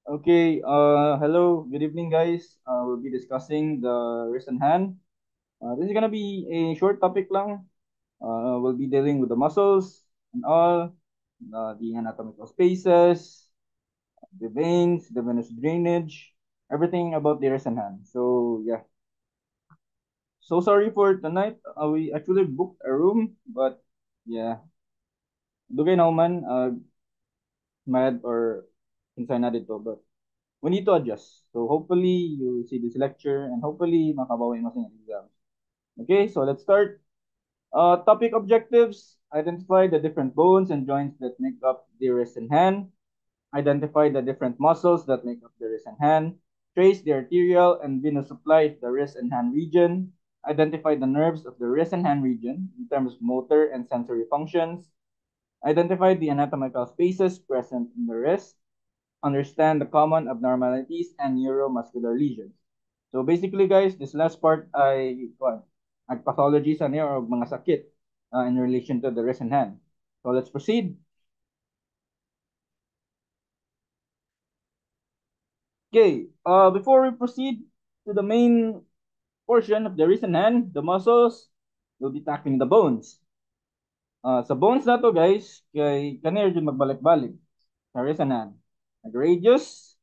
Okay, hello, good evening, guys. We'll be discussing the wrist and hand. This is gonna be a short topic lang. We'll be dealing with the muscles and all, the anatomical spaces, the veins, the venous drainage, everything about the wrist and hand. So yeah, so sorry for tonight. We actually booked a room, but yeah, dugay na man, mad or inside na dito, but we need to adjust. So hopefully you see this lecture and hopefully makabawi mo sa inyong exam. Okay, so let's start. Topic objectives. Identify the different bones and joints that make up the wrist and hand. Identify the different muscles that make up the wrist and hand. Trace the arterial and venous supply of the wrist and hand region. Identify the nerves of the wrist and hand region in terms of motor and sensory functions. Identify the anatomical spaces present in the wrist. Understand the common abnormalities and neuromuscular lesions. So basically guys, this last part ay pathology sa niya or mga sakit in relation to the wrist and hand. So let's proceed. Okay, before we proceed to the main portion of the wrist and hand, the muscles, we'll be tackling the bones. Sa bones na to guys, kay kanir dyan magbalik-balik sa wrist and hand. Radius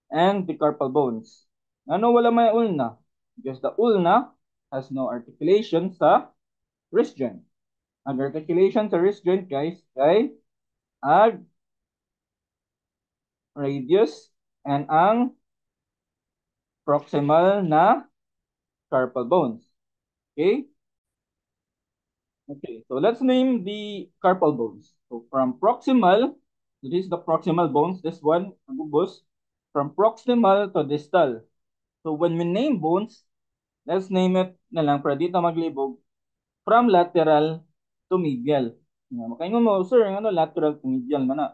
and the carpal bones. Ano wala may ulna? Because the ulna has no articulation sa wrist joint. Ang articulation sa wrist joint guys ay ag radius and ang proximal na carpal bones. Okay? Okay, so let's name the carpal bones. So from proximal, so this is the proximal bones, this one, agubos, from proximal to distal. So when we name bones, let's name it na lang para dito maglibog from lateral to medial. Makain mo, sir, ano lateral to medial man na.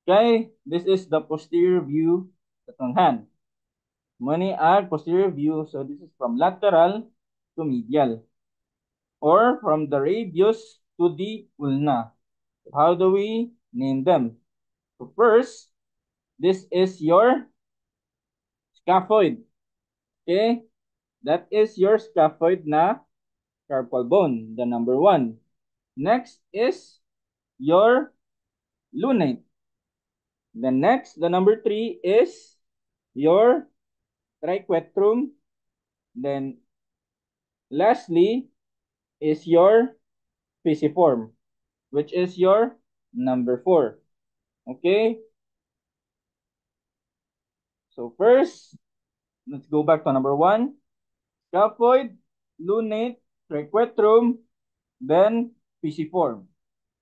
Okay, this is the posterior view sa hand. Mani ag posterior view, so this is from lateral to medial or from the radius to the ulna. How do we name them? So first, this is your scaphoid. Okay, that is your scaphoid na carpal bone, the number one. Next is your lunate. The number three is your triquetrum. Then lastly is your pisiform, which is your number four. Okay? So first, let's go back to number one. Scaphoid, lunate, triquetrum, then pisiform.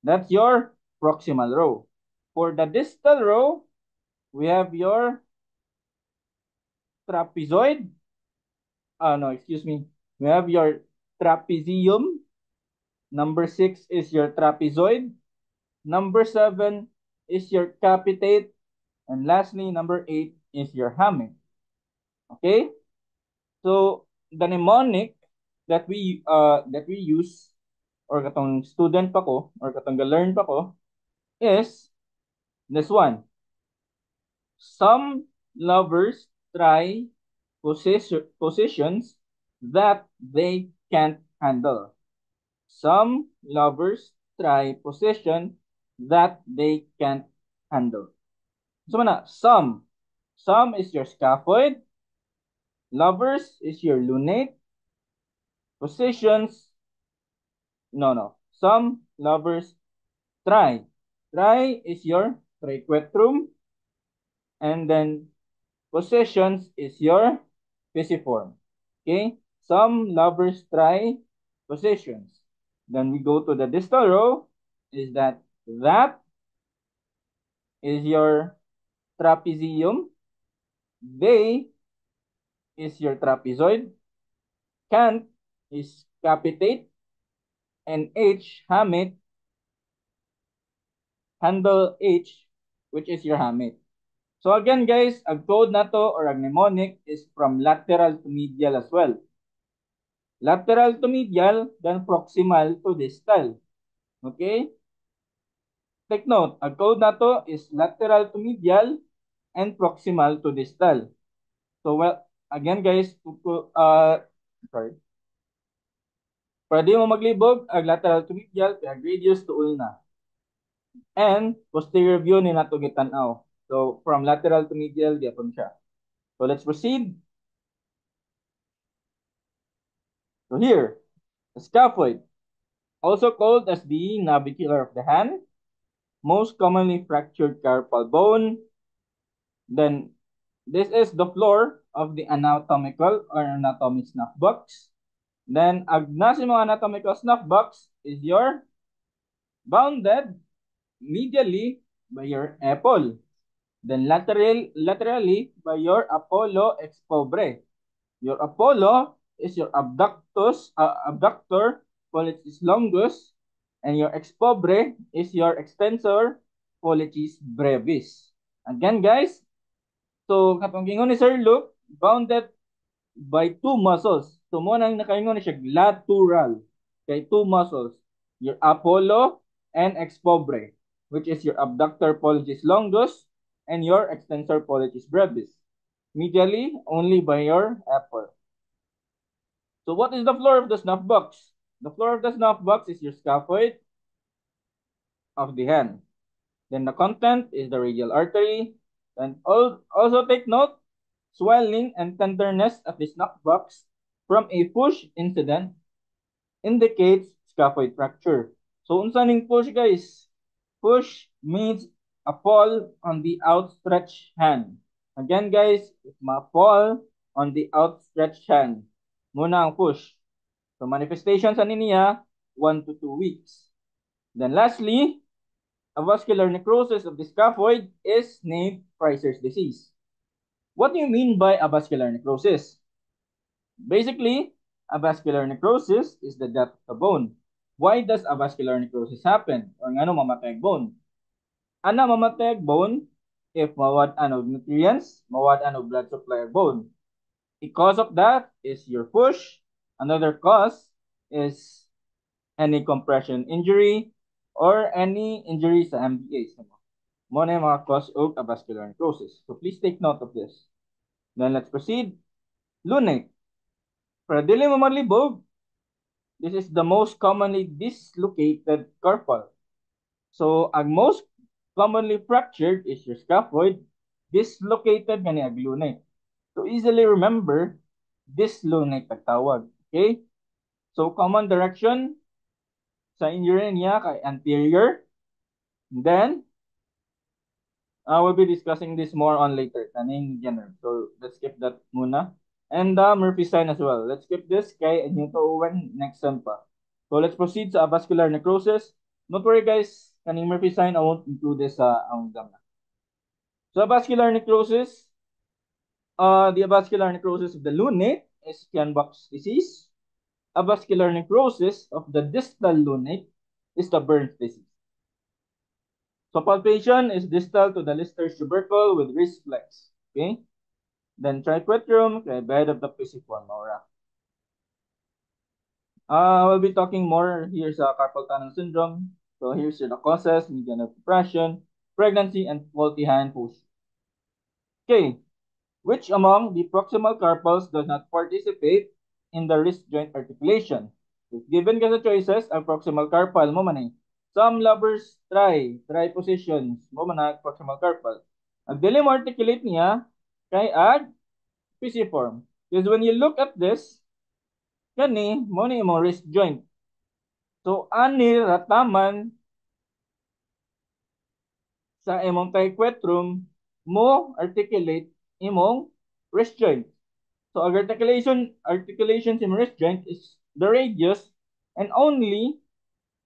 That's your proximal row. For the distal row, we have your trapezoid. No, excuse me. We have your trapezium. Number 6 is your trapezoid. Number 7 is your capitate. And lastly, number 8 is your hamate. Okay? So, the mnemonic that we use or katong student pa ko or katong learn pa ko is this one. Some lovers try positions that they can't handle. Some lovers try position that they can't handle. So mana, some. Some is your scaphoid. Lovers is your lunate. Positions, no. Some lovers try. Try is your triquetrum. And then possessions is your pisiform. Okay? Some lovers try possessions. Then we go to the distal row. Is that is your trapezium. They is your trapezoid. Can't is capitate. And H, hamate. Handle H, which is your hamate. So again guys, ang code na to or ang mnemonic is from lateral to medial as well. Lateral to medial, then proximal to distal. Okay? Take note, ang code na to is lateral to medial and proximal to distal. So, well, again guys, sorry. Para di mo maglibog, ang lateral to medial, kaya radius to ulna. And posterior view ni nato gitanaw. So, from lateral to medial, gyapon siya. So, let's proceed. So, here, the scaphoid, also called as the navicular of the hand, most commonly fractured carpal bone. Then, this is the floor of the anatomical or anatomy snuff box. Then, agnasimong anatomical snuff box is your bounded medially by your apple. Then laterally by your Apollo expobre. Your Apollo is your abductor pollicis longus, and your expobre is your extensor pollicis brevis. Again, guys, so katong gingon ni Sir Luke, bounded by two muscles. So mo nang nakaingon ni siya lateral kay two muscles, your Apollo and expobre, which is your abductor pollicis longus and your extensor pollicis brevis. Medially only by your apple. So what is the floor of the snuff box? The floor of the snuff box is your scaphoid of the hand. Then the content is the radial artery. And also take note, swelling and tenderness of the snuff box from a push incident indicates scaphoid fracture. So unsa ning push guys? Push means a fall on the outstretched hand. Again guys, if ma-fall on the outstretched hand, muna ang push. So manifestation sa niya, 1 to 2 weeks. Then lastly, a vascular necrosis of the scaphoid is named Fraser's disease. What do you mean by a vascular necrosis? Basically, a vascular necrosis is the death of the bone. Why does a vascular necrosis happen? Or ngano mamatay ang bone? Ana mamatay ang bone if mawad ano nutrients, mawad ano blood supply ang bone. A cause of that is your push. Another cause is any compression injury or any injury sa MBAs. Mo na yung mga cause of a vascular necrosis. So please take note of this. Then let's proceed. Lunate. Para dili mo malibog, this is the most commonly dislocated carpal. So, ang most commonly fractured is your scaphoid. Dislocated nga ni ag lunate. So, easily remember, dislunate ang tawag. Okay? So, common direction sa injury niya kay anterior. And then, we'll be discussing this more on later. Kaning genre. So, let's skip that muna. And Murphy sign as well. Let's skip this kay inyo to uwan next sem pa. So, let's proceed sa avascular necrosis. Don't worry guys, kaning Murphy sign, I won't include this sa ang exam na. So, avascular necrosis, the avascular necrosis of the lunate is Kienbach's disease. Avascular necrosis of the distal lunate is the Burns disease. So palpation is distal to the Lister's tubercle with wrist flex. Okay? Then triquetrum, okay, bed of the pisiform aura. We'll be talking more here sa carpal tunnel syndrome. So here's the causes, median of depression, pregnancy, and faulty hand posture. Okay, which among the proximal carpals does not participate in the wrist joint articulation? If given ka sa choices, ang proximal carpal mo man eh. Some lovers try positions mo man ang proximal carpal. Ang dili mo articulate niya kay ag pisiform. Because when you look at this, kani mo ni imong wrist joint. So ani rataman sa imong triquetrum mo articulate imong wrist joint. So articulation sa wrist joint is the radius and only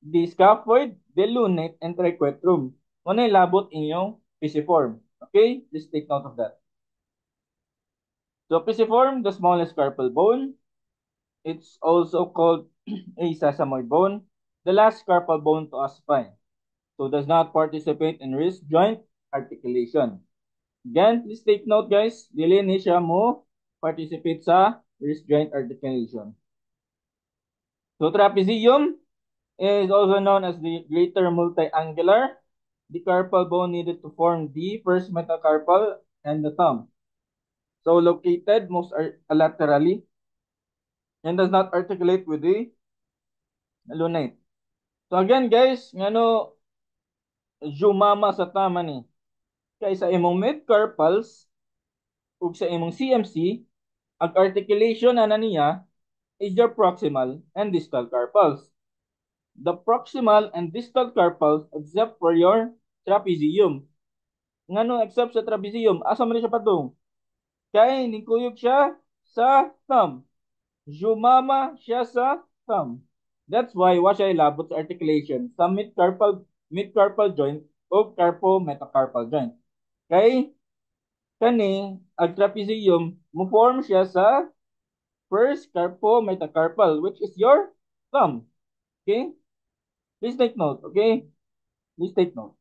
the scaphoid, the lunate, and triquetrum. Muna labot inyong pisiform. Okay? Please take note of that. So pisiform, the smallest carpal bone. It's also called a sesamoid bone, the last carpal bone to a spine. So does not participate in wrist joint articulation. Again, please take note guys, dili ni siya mo participate sa wrist joint articulation. So trapezium is also known as the greater multi-angular. The carpal bone needed to form the first metacarpal and the thumb. So located most laterally and does not articulate with the lunate. So again guys, ngano jumama sa tama ni kay sa imong mid-carpals ug sa imong CMC, ang articulation ana niya is your proximal and distal carpals. The proximal and distal carpals except for your trapezium. Ngano except sa trapezium, asa man siya padung? Kay nikuyog siya sa thumb. Jumama siya sa thumb. That's why wa siya ilabot sa articulation sa mid-carpal joint o carpo-metacarpal joint. Kay kani ang trapezium mo form siya sa first carpo-metacarpal which is your thumb. Okay? Please take note, okay? Please take note.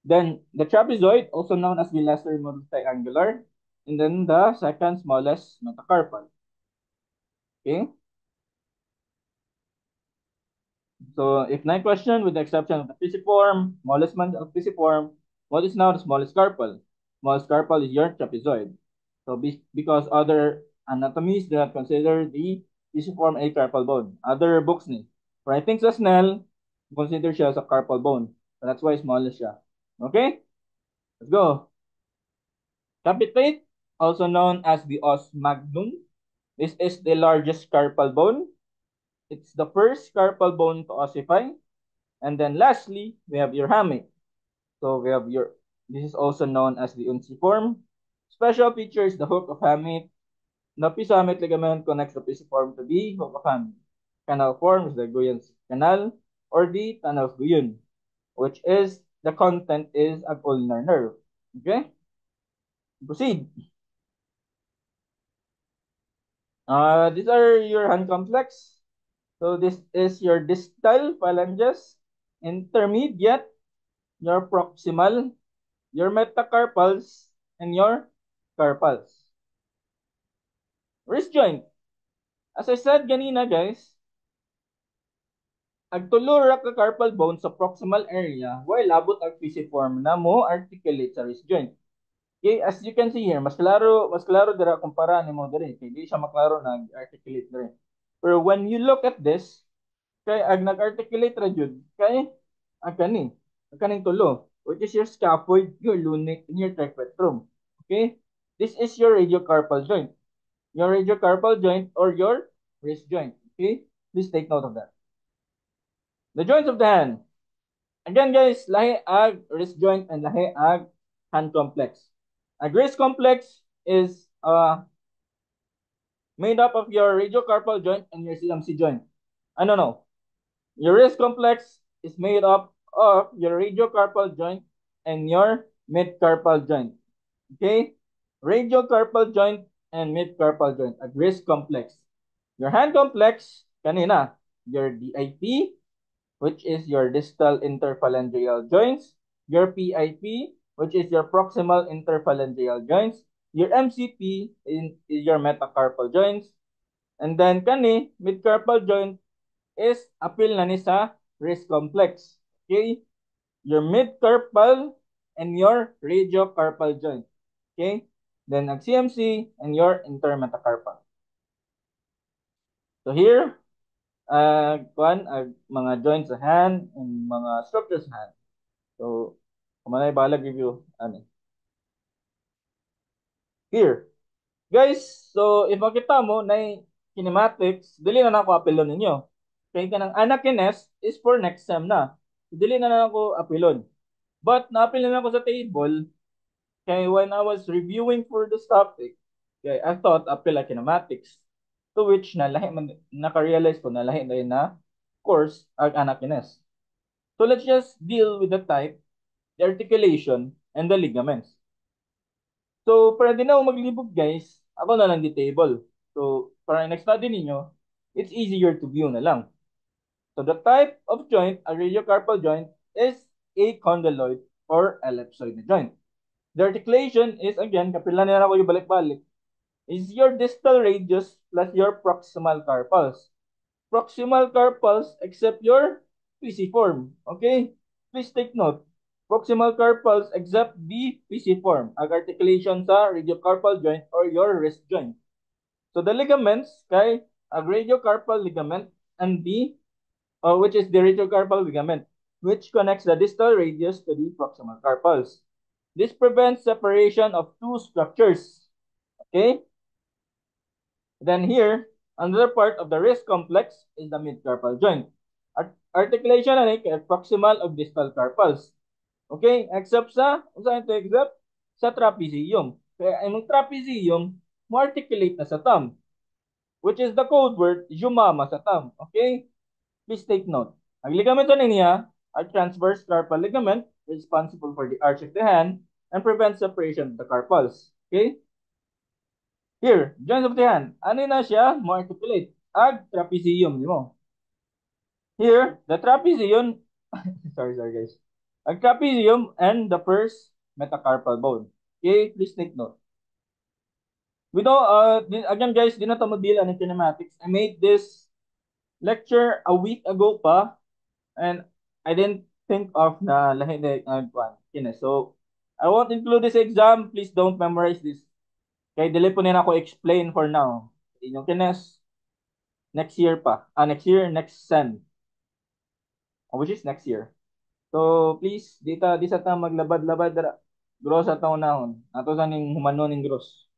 Then the trapezoid, also known as the lesser multi-angular, and then the second smallest metacarpal. Okay? So if nine question, with the exception of the pisiform, smallest man of pisiform, what is now the smallest carpal? Smallest carpal is your trapezoid. So because other anatomies do not consider the pisiform a carpal bone. Other books ni. Writing sa Snell, consider siya as a carpal bone. So that's why smallest siya. Okay? Let's go. Capitate, also known as the os magnum. This is the largest carpal bone. It's the first carpal bone to ossify. And then lastly, we have your hamate. So we have this is also known as the unciform. Special feature is the hook of hamate. The pisohamate ligament connects the pisiform to the hook of hamate. Canal form is the Guyon's canal or the tunnel of Guyon, which is the content is an ulnar nerve. Okay? Proceed. These are your hand complex. So this is your distal phalanges, intermediate, your proximal, your metacarpals, and your carpals. Wrist joint. As I said ganina guys, agtulor ra ka carpal bone sa proximal area while abot ang pisiform na mo articulate sa wrist joint. Okay, as you can see here, mas klaro dira kumpara nimo diri kay di siya maklaro na articulate diri. Pero when you look at this, kay ag nag-articulate ra jud kay ang kaning tulo, which is your scaphoid, your lunate, and your triquetrum. Okay? This is your radiocarpal joint. Your radiocarpal joint or your wrist joint. Okay? Please take note of that. The joints of the hand. Again guys, lahi ag wrist joint and lahi ag hand complex. A wrist complex is made up of your radiocarpal joint and your CMC joint. I don't know. Your wrist complex is made up of your radiocarpal joint and your midcarpal joint. Okay? Radiocarpal joint and midcarpal joint, a wrist complex. Your hand complex, kanina, your DIP, which is your distal interphalangeal joints, your PIP, which is your proximal interphalangeal joints, your MCP is your metacarpal joints, and then kani, midcarpal joint is apil na ni sa wrist complex. Okay? Your midcarpal and your radiocarpal joint. Okay? Then ang CMC and your intermetacarpal. So here, mga joints sa hand and mga structures sa hand. So, kumanay balag review. Ano? Here. Guys, so if makita mo na kinematics, dili na ako apelon ninyo. Kaya kanang anakines is for next sem na. So, dili na ako apelon. But na-apel na ako sa table kaya when I was reviewing for this topic, kaya I thought apel kinematics. To which naka-realize ko na lahi na course ang anakines. So let's just deal with the type, the articulation, and the ligaments. So, para din ako maglibog guys, ako na lang di table. So, para next study ninyo, it's easier to view na lang. So, the type of joint, a radiocarpal joint, is a condyloid or ellipsoid na joint. The articulation is, again, kapilan na ako yung balik-balik, is your distal radius plus your proximal carpals. Proximal carpals except your pisiform. Okay? Please take note. proximal carpals except the pisiform, ag articulation sa radiocarpal joint or your wrist joint. So the ligaments kay ag radiocarpal ligament and which is the radiocarpal ligament, which connects the distal radius to the proximal carpals. This prevents separation of two structures. Okay? Then here, another part of the wrist complex is the midcarpal joint. Articulation ani kay proximal of distal carpals. Okay? Except saan ito except? Sa trapezium. Kaya ang trapezium, mo articulate na sa thumb, which is the code word yumama sa thumb. Okay? Please take note. Ang ligamento niya are transverse carpal ligament responsible for the arch of the hand and prevents separation of the carpals. Okay? Here, joints of the hand. Ano na siya? Mo articulate. Ag trapezium mo. Here, the trapezium, sorry guys. Ag trapezium and the first metacarpal bone. Okay, please take note. We know, again guys, di na ito mag-deal ng kinematics. I made this lecture a week ago pa and I didn't think of na lahi na kine. So, I won't include this exam. Please don't memorize this. Kaya dili po nila ako explain for now. Inyong kines, next year pa. Next year, next sem. Which is next year. So, please, di sa ta maglabad-labad dara. Gross at taon-naon. Ato sa ning humanon ning gross.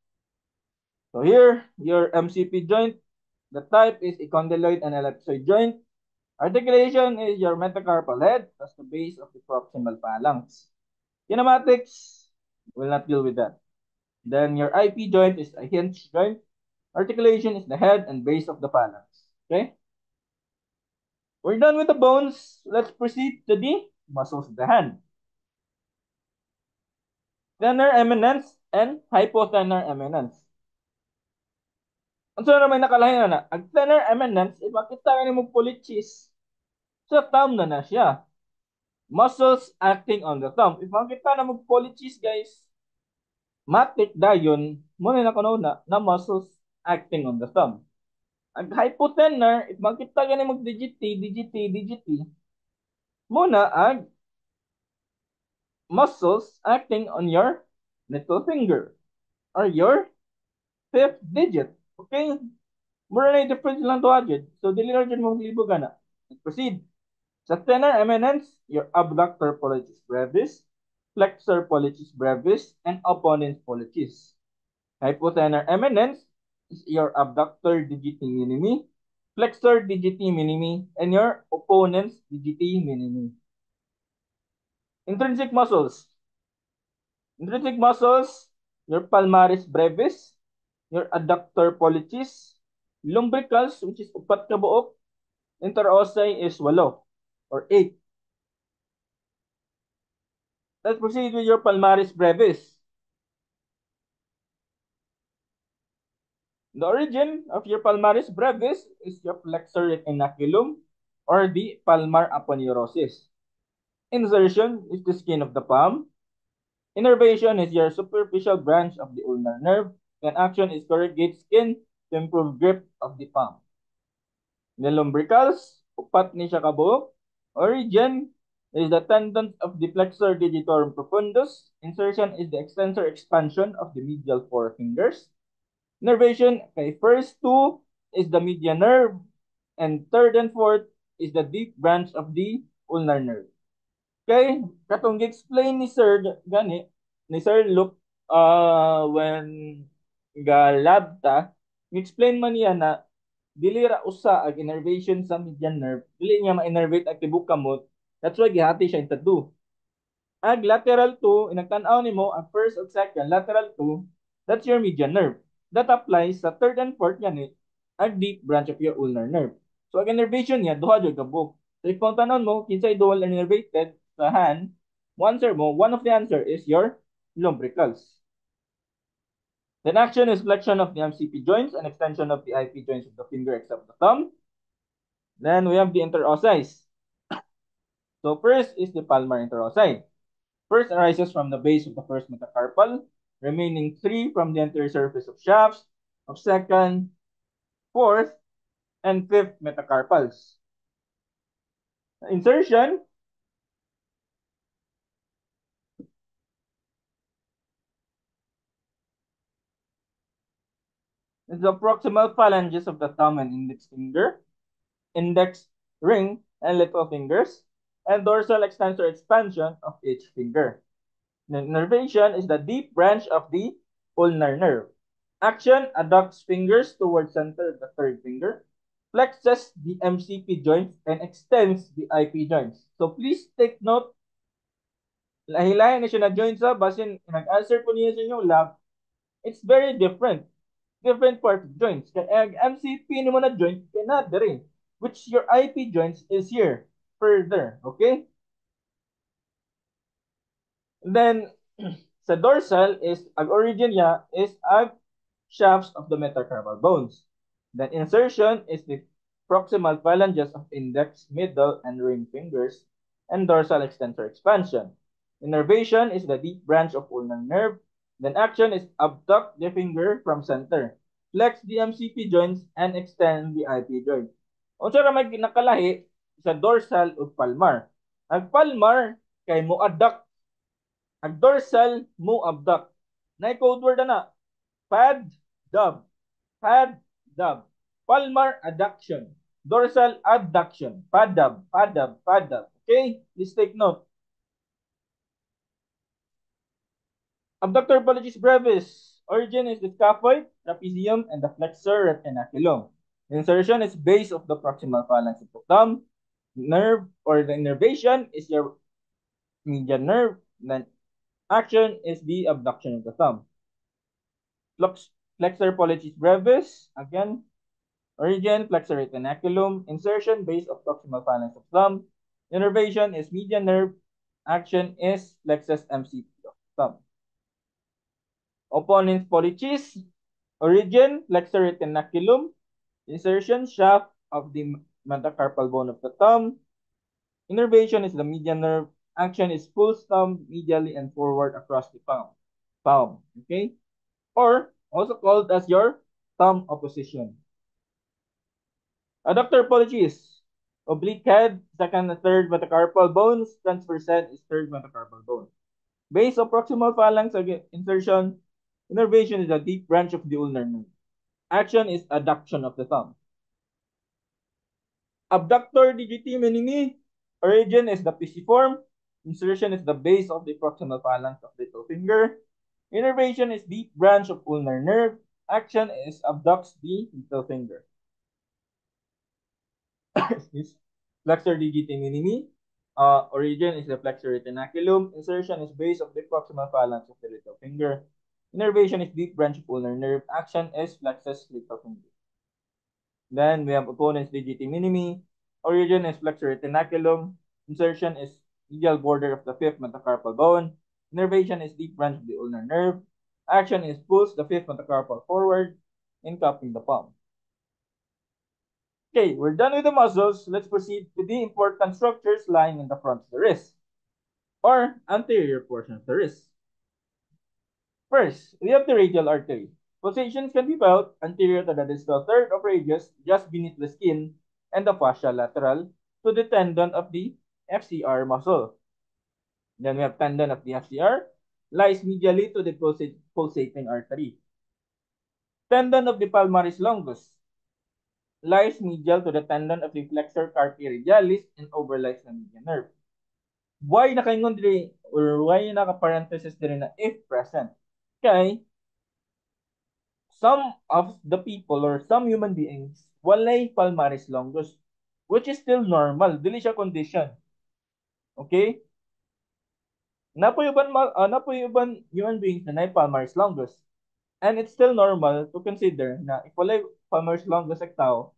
So here, your MCP joint. The type is a condyloid and ellipsoid joint. Articulation is your metacarpal head. That's the base of the proximal phalanx. Kinematics, will not deal with that. Then your IP joint is a hinge joint. Articulation is the head and base of the phalanx. Okay? We're done with the bones. Let's proceed to the muscles of the hand. Thenar eminence and hypothenar eminence. Ang na may nakalahin na, ang thenar eminence, ipakita ka ni mo polichis sa thumb na siya. Muscles acting on the thumb. Ipakita na mo polichis, guys. Matik dayon, muna na kuno na muscles acting on the thumb. Ang hypothenar, ipakita ka ni mo digiti, muna ang muscles acting on your little finger or your fifth digit. Okay? Mura na yung difference lang to agad. So, dili na dyan mong libo ka na. Proceed. Sa thenar eminence, your abductor pollicis brevis, flexor pollicis brevis, and opponens pollicis. Hypothenar eminence is your abductor digiti minimi, flexor digiti minimi, and your opponens digiti minimi. Intrinsic muscles. Intrinsic muscles, your palmaris brevis, your adductor pollicis, lumbricals, which is upat ka buok, interossi is 8 or 8. Let's proceed with your palmaris brevis. The origin of your palmaris brevis is your flexor retinaculum or the palmar aponeurosis. Insertion is the skin of the palm. Innervation is your superficial branch of the ulnar nerve. And action is corrugate skin to improve grip of the palm. The lumbricals, upat ni siya kabuok. Origin is the tendons of the flexor digitorum profundus. Insertion is the extensor expansion of the medial forefingers. Nervation, kay first two is the median nerve, and third and fourth is the deep branch of the ulnar nerve. Okay, katong gi-explain ni Sir gani, ni Sir Luke when ga lab ta, gi-explain man niya na dili ra usa ag innervation sa median nerve, dili niya ma-innervate ang tibuok kamot. That's why gihati siya into two. Ag lateral 2, inagtan-aw nimo ang first at second, lateral 2, that's your median nerve. That applies sa third and fourth yan ag deep branch of your ulnar nerve. So ang innervation niya duha jud ka buok. So if kung tanon mo kinsay dual innervated sa hand, one of the answer is your lumbricals. Then action is flexion of the MCP joints and extension of the IP joints of the finger except the thumb. Then we have the interosseis. So first is the palmar interossein. First arises from the base of the first metacarpal, remaining 3 from the anterior surface of shafts of second, fourth, and fifth metacarpals. Insertion is the proximal phalanges of the thumb and index finger, index ring, and little fingers, and dorsal extensor expansion of each finger. The innervation is the deep branch of the ulnar nerve. Action adducts fingers towards center of the third finger, flexes the MCP joints, and extends the IP joints. So please take note, lahi-lahi na siya na joints ha, basin nag-answer po niya sa inyo lab, it's very different. Different part of joints. Kaya MCP ni mo na joint, kaya na rin. Which your IP joints is here, further. Okay? And then, sa dorsal is, ang origin niya is ang shafts of the metacarpal bones. Then insertion is the proximal phalanges of index, middle, and ring fingers, and dorsal extensor expansion. Innervation is the deep branch of ulnar nerve. Then action is abduct the finger from center, flex the MCP joints, and extend the IP joint. Unsa ra may nakalahi sa dorsal ug palmar. Ang palmar kay mo adduct, ang dorsal mo abduct. Na code word na pad dub. Pad dub. Palmar adduction. Dorsal abduction. Padab, padab, padab. Okay? Please take note. Abductor pollicis brevis. Origin is the scaphoid, trapezium, and the flexor retinaculum. Insertion is base of the proximal phalanx of the thumb. Nerve or the innervation is your median nerve. Then action is the abduction of the thumb. Flexor pollicis brevis. Again, origin, flexor retinaculum. Insertion, base of proximal phalanx of thumb. Innervation is median nerve. Action is plexus MCP of thumb. Opponents pollicis. Origin, flexor retinaculum. Insertion, shaft of the metacarpal bone of the thumb. Innervation is the median nerve. Action is pulse thumb medially and forward across the palm. Okay? Or also called as your thumb opposition. Adductor pollicis. Oblique head, second and third metacarpal bones. Transverse head is third metacarpal bone. Base of proximal phalanx insertion. Innervation is a deep branch of the ulnar nerve. Action is adduction of the thumb. Abductor digiti minimi. Origin is the pisiform. Insertion is the base of the proximal phalanx of little finger. Innervation is deep branch of ulnar nerve. Action is abducts the little finger. Flexor digiti minimi. Origin is the flexor retinaculum. Insertion is base of the proximal phalanx of the little finger. Innervation is deep branch of ulnar nerve. Action is flexus little finger. Then we have opponents digiti minimi. Origin is flexor retinaculum. Insertion is medial border of the fifth metacarpal bone. Innervation is deep branch of the ulnar nerve. Action is pulse the fifth metacarpal forward in cupping the palm. Okay, we're done with the muscles. Let's proceed to the important structures lying in the front of the wrist or anterior portion of the wrist. First, we have the radial artery. Pulsations can be felt anterior to the distal third of radius, just beneath the skin, and the fascia lateral to the tendon of the FCR muscle. Then we have tendon of the FCR, lies medially to the pulsating artery. Tendon of the palmaris longus, lies medial to the tendon of the flexor carpi radialis and overlies the median nerve. Why nakaingon diri or why naka-parenthesis diri na if present? Kay some of the people or some human beings walay palmaris longus, which is still normal, dili siya condition. Okay? Napoy uban human beings na nay palmaris longus. And it's still normal to consider na if walay palmaris longus ang tao,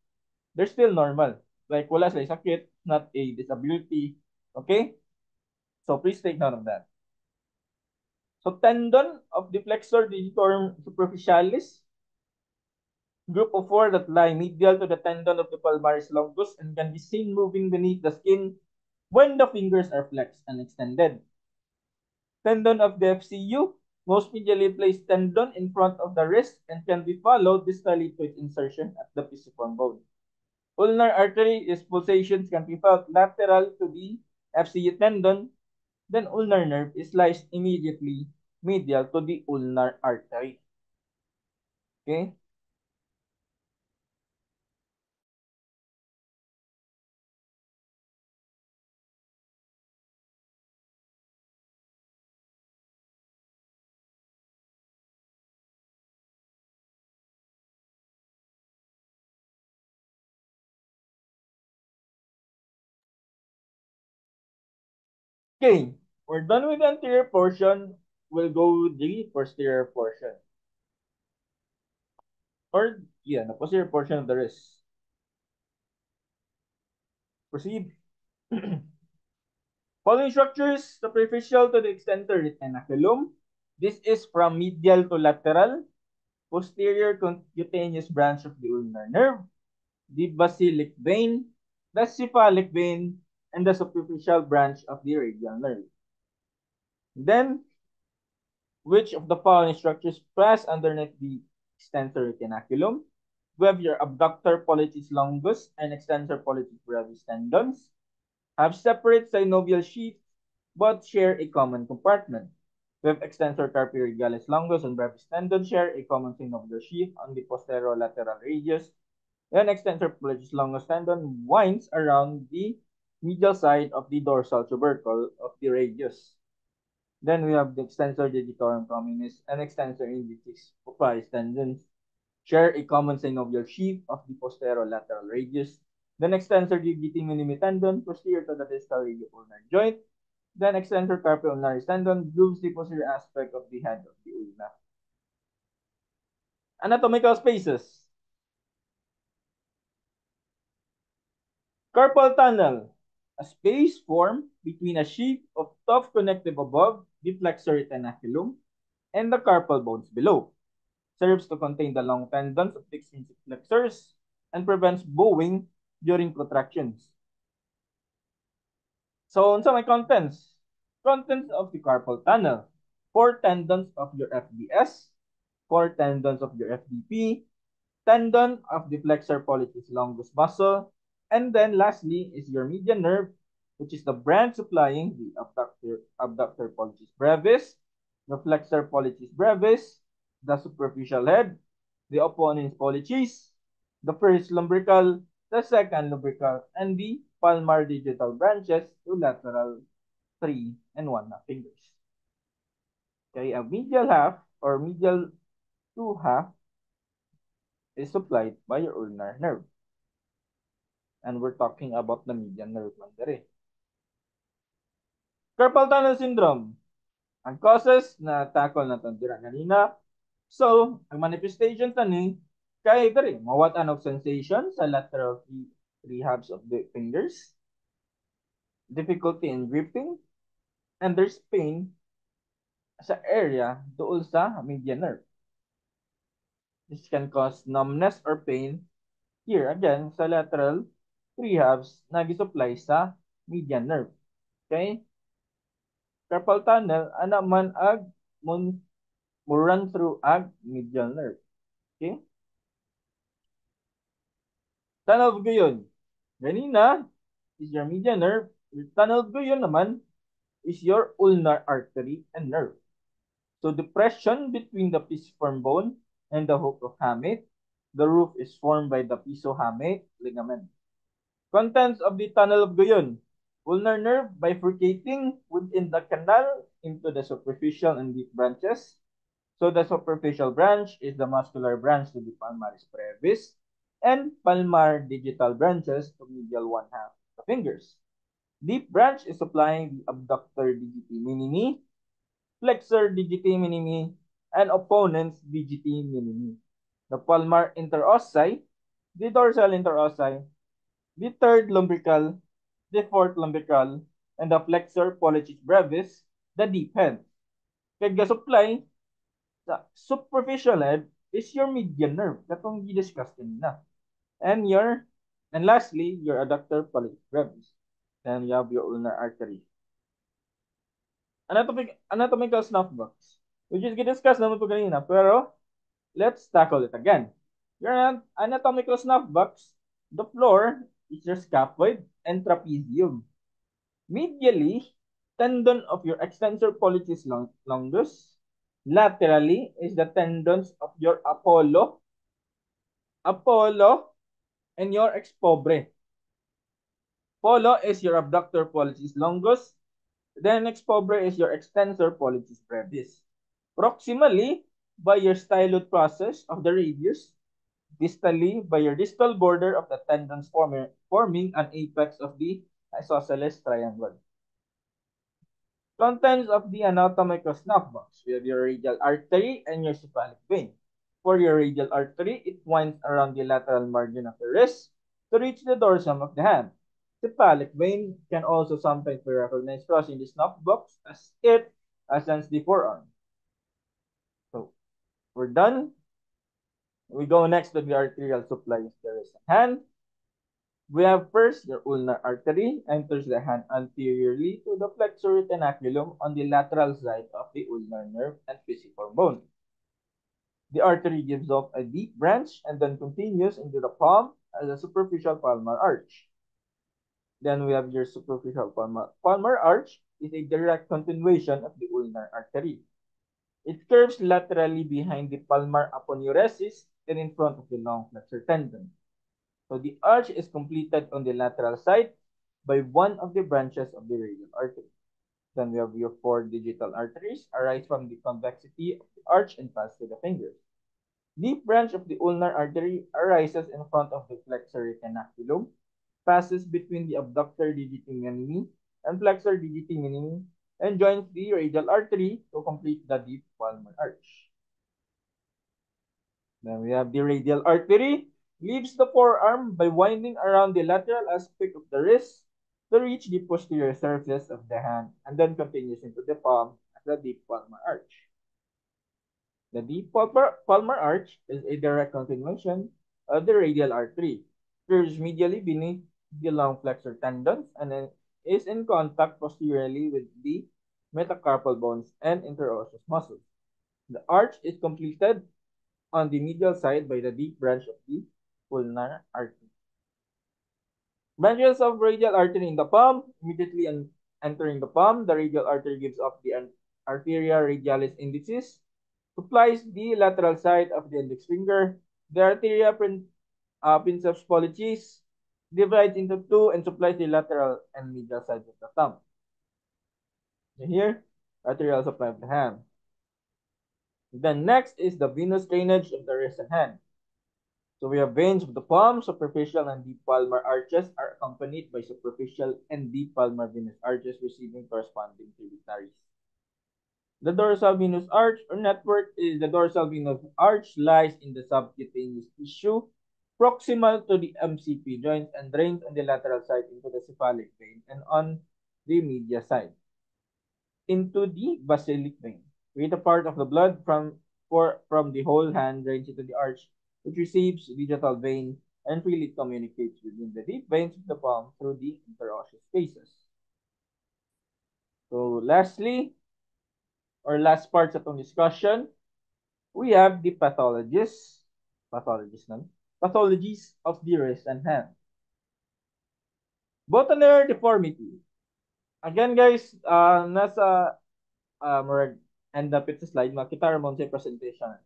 they're still normal. Like wala sila sakit, not a disability. Okay? So please take note of that. So tendon of the flexor digitorum superficialis, group of four that lie medial to the tendon of the palmaris longus and can be seen moving beneath the skin when the fingers are flexed and extended. Tendon of the FCU, most medially placed tendon in front of the wrist and can be followed distally to its insertion at the pisiform bone. Ulnar artery is pulsations can be felt lateral to the FCU tendon. Then ulnar nerve is lies immediately medial to the ulnar artery. Okay? Okay, we're done with the anterior portion. We'll go with the posterior portion. Or, yeah, the posterior portion of the wrist. Proceed. Following structures, superficial to the extensor retinaculum. This is from medial to lateral. Posterior cutaneous branch of the ulnar nerve. The basilic vein, the cephalic vein, and the superficial branch of the radial nerve. Then, which of the following structures pass underneath the extensor retinaculum? We have your abductor pollicis longus and extensor pollicis brevis tendons. Have separate synovial sheaths but share a common compartment. We have extensor carpi regalis longus and brevis tendon share a common synovial sheath on the posterolateral radius. Then extensor pollicis longus tendon winds around the medial side of the dorsal tubercle of the radius. Then we have the extensor digitorum communis and extensor indicis pupillis tendons share a common synovial sheath of the posterolateral radius. Then extensor digiti minimi tendon posterior to the distal radioulnar joint. Then extensor carpi ulnaris tendon grooves the posterior aspect of the head of the ulna. Anatomical spaces. Carpal tunnel, a space formed between a sheath of tough connective above the flexor retinaculum and the carpal bones below. Serves to contain the long tendons of the extrinsic flexors and prevents bowing during contractions. So, unsa may contents? Contents of the carpal tunnel. 4 tendons of your FBS, 4 tendons of your FDP, tendon of the flexor pollicis longus muscle, and then lastly is your median nerve, which is the branch supplying the abductor pollicis brevis, the flexor pollicis brevis, the superficial head, the opponens pollicis, the first lumbrical, the second lumbrical, and the palmar digital branches to lateral 3 and 1 fingers. Okay, a medial half or medial 2 half is supplied by your ulnar nerve. And we're talking about the median nerve man dere. Carpal tunnel syndrome. Ang causes na tackle na dira kanina. So, ang manifestations na ni kay dere mawat of sensation sa lateral three halves of the fingers, difficulty in gripping, and there's pain sa area dool sa median nerve. This can cause numbness or pain here again sa lateral three halves na gisupply sa median nerve. Okay? Carpal tunnel, ana man ag mo run through ag medial nerve. Okay? Tunnel of Guyon. Ganina is your medial nerve. Your tunnel of Guyon naman is your ulnar artery and nerve. So depression between the pisiform bone and the hook of hamate. The roof is formed by the pisohamate ligament. Contents of the tunnel of Guyon. Ulnar nerve bifurcating within the canal into the superficial and deep branches. So the superficial branch is the muscular branch to the palmaris brevis and palmar digital branches to medial one half of the fingers. Deep branch is supplying the abductor digiti minimi, flexor digiti minimi, and opponents digiti minimi. The palmar interossi, the dorsal interossi, the third lumbrical, the fourth lumbrical, and the flexor pollicis brevis, the deep head. Kaya supply sa superficial head is your median nerve. Katong i-discuss kanina. And lastly, your adductor pollicis brevis. Then you have your ulnar artery. Anatomical snuff box. Which is discussed naman po kanina, pero let's tackle it again. Your anatomical snuff box, the floor is your scaphoid and trapezium. Medially, tendon of your extensor pollicis longus. Laterally is the tendons of your Apollo, and your expobre. Apollo is your abductor pollicis longus. Then expobre is your extensor pollicis brevis. Proximally, by your styloid process of the radius. Distally, by your distal border of the tendons forming an apex of the isosceles triangle. Contents of the anatomical snuff box. We have your radial artery and your cephalic vein. For your radial artery, it winds around the lateral margin of the wrist to reach the dorsum of the hand. Cephalic vein can also sometimes be recognized crossing the snuff box as it ascends the forearm. So, we're done. We go next to the arterial supply of the wrist and hand. We have first your ulnar artery enters the hand anteriorly to the flexor retinaculum on the lateral side of the ulnar nerve and pisiform bone. The artery gives off a deep branch and then continues into the palm as a superficial palmar arch. Then we have your superficial palmar arch is a direct continuation of the ulnar artery. It curves laterally behind the palmar aponeurosis and in front of the long flexor tendon. So the arch is completed on the lateral side by one of the branches of the radial artery. Then we have your four digital arteries arise from the convexity of the arch and pass to the fingers. Deep branch of the ulnar artery arises in front of the flexor retinaculum, passes between the abductor digiti minimi and flexor digiti minimi, and joins the radial artery to complete the deep palmar arch. Then we have the radial artery, leaves the forearm by winding around the lateral aspect of the wrist to reach the posterior surface of the hand, and then continues into the palm as the deep palmar arch. The deep palmar arch is a direct continuation of the radial artery, curves medially beneath the long flexor tendons, and then is in contact posteriorly with the metacarpal bones and interosseous muscles. The arch is completed on the medial side by the deep branch of the ulnar artery. Branches of radial artery in the palm. Immediately entering the palm, the radial artery gives off the arteria radialis indicis, supplies the lateral side of the index finger. The arteria princeps pollicis divides into two and supplies the lateral and medial sides of the thumb. And here, arterial supply of the hand. Then next is the venous drainage of the wrist and hand. So we have veins of the palm, superficial and deep palmar arches are accompanied by superficial and deep palmar venous arches receiving corresponding tributaries. The dorsal venous arch or network is the dorsal venous arch lies in the subcutaneous tissue proximal to the MCP joint and drains on the lateral side into the cephalic vein and on the media side into the basilic vein. With a part of the blood from the whole hand drains into the arch, which receives digital vein and freely communicates within the deep veins of the palm through the interosseous spaces. So lastly, or last part sa itong discussion, we have the pathologies of the wrist and hand. Botanier deformity. Again guys, nasa end up ito slide, makita ramon sa presentation.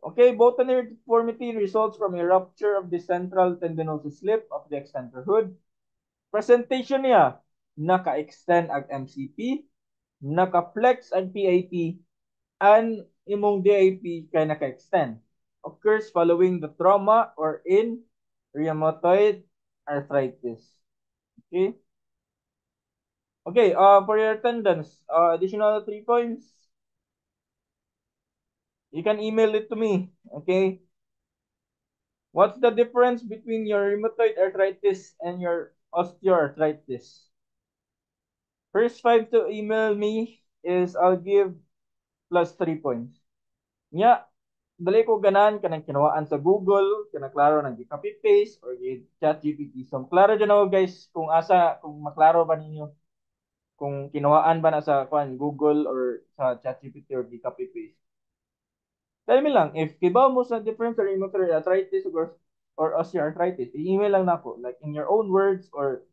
Okay, botanier deformity results from a rupture of the central tendinosus slip of the extensor hood. Presentation niya, naka-extend ang MCP, naka-flex ang PIP, and imong DIP kay naka-extend. Occurs following the trauma or in rheumatoid arthritis. Okay? Okay, for your attendance, additional 3 points. You can email it to me, okay? What's the difference between your rheumatoid arthritis and your osteoarthritis? First 5 to email me is I'll give plus 3 points. Nya, dali ko ganan kanang kinawaan sa Google, kana klaro nang copy paste or chat GPT. So klaro dyan ako guys kung kung maklaro ba ninyo kung kinawaan ba na sa Google or sa chat GPT or copy paste. Tell me lang, if kibaw mo sa difference sa rheumatoid arthritis or osteoarthritis, i-email lang na ako, like in your own words or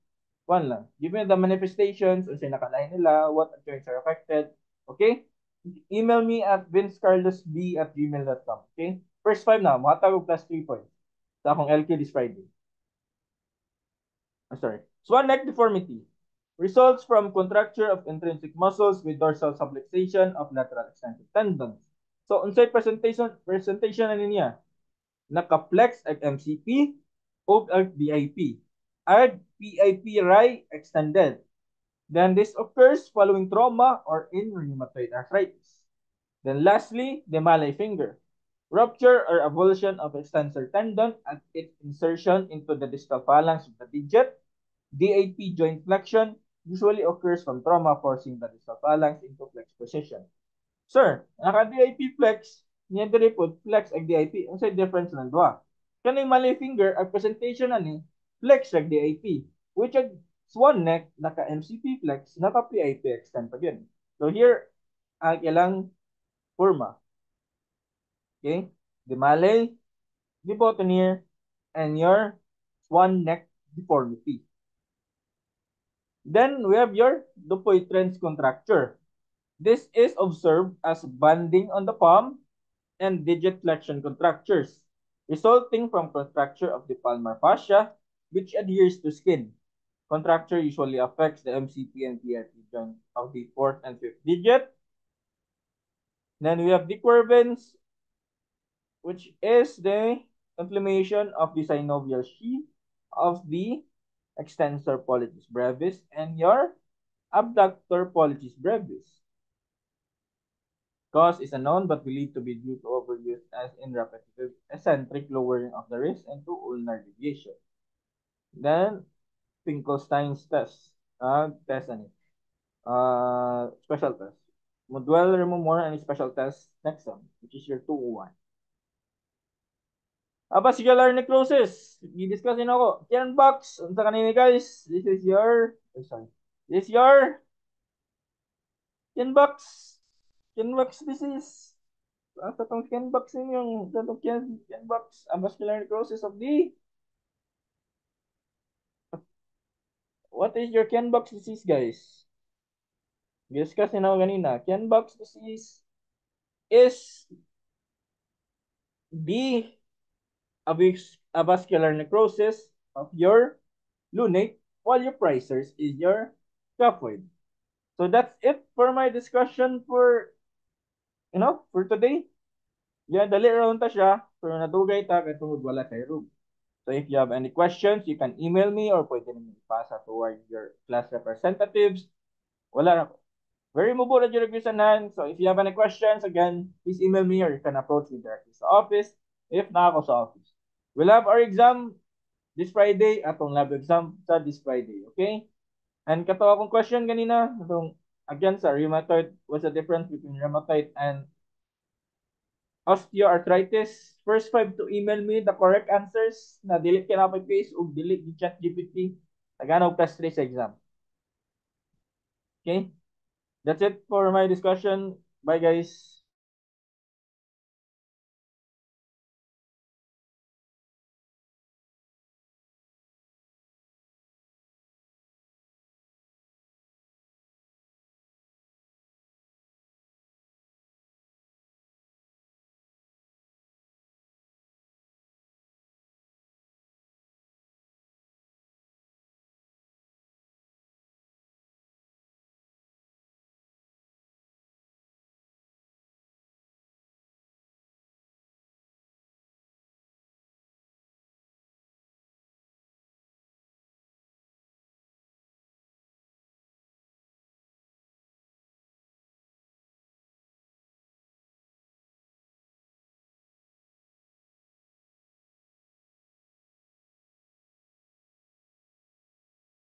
lang. Give me the manifestations, o siya nakalain nila, what joints are affected, okay? Email me at vincecarlosb@gmail.com, okay? First 5 na, makatag og plus 3 points sa akong LQ this Friday. I'm sorry. Swan neck deformity results from contracture of intrinsic muscles with dorsal subluxation of lateral extensor tendons. So, unsay presentation na niya? Naka-flex ang MCP o ang BIP. At PIP right extended. Then this occurs following trauma or in rheumatoid arthritis. Then lastly, the malay finger. Rupture or avulsion of extensor tendon at its insertion into the distal phalanx of the digit. DAP joint flexion usually occurs from trauma forcing the distal phalanx into flex position. Sir, naka-DIP flex, niya diri po flex ag DIP. Ang sa difference ng dua. Kanang malay finger ang presentation na ni flex ag DIP, which ag swan neck naka MCP flex, naka PIP extend pa yun. So here ang ilang forma. Okay? The malay, the boutonniere, and your swan neck deformity. Then we have your Dupuytren's contracture. This is observed as banding on the palm and digit flexion contractures, resulting from contracture of the palmar fascia, which adheres to skin. Contracture usually affects the MCP and PRP joint of the fourth and fifth digit. Then we have the Quervins, which is the inflammation of the synovial sheath of the extensor pollicis brevis and your abductor pollicis brevis. Cause is unknown but believed to be due to overuse as in repetitive eccentric lowering of the wrist and to ulnar deviation. Then, Finkelstein's test. Test ano? Special test. Modwell remove more any special test next time, which is your 201. Vascular necrosis. I-discussin ako. Yan box. Unsa kanini guys? This is your sorry. This is your yan box. Yan box disease. Ang tatong yan box yung tatong yan box. Vascular necrosis of the what is your Kenbox disease guys? Discussin ako kanina. Kenbox disease is the avascular necrosis of your lunate while your prisers is your scaphoid. So that's it for my discussion for for today. Yeah, dali around ta siya pero nadugay ta kay tungod wala kay room. So if you have any questions, you can email me or pwede naman ipasa toward your class representatives. Wala na ko. Very mobile at your hand. So if you have any questions, again, please email me or you can approach me directly sa office if na ako sa office. We'll have our exam this Friday, atong lab exam sa this Friday, okay? And kato akong question kanina, itong, again, sa rheumatoid, what's the difference between rheumatoid and osteoarthritis? First five to email me the correct answers na delete ka na pa face o delete the chat GPT. Taganog plus 3 sa exam. Okay? That's it for my discussion. Bye, guys.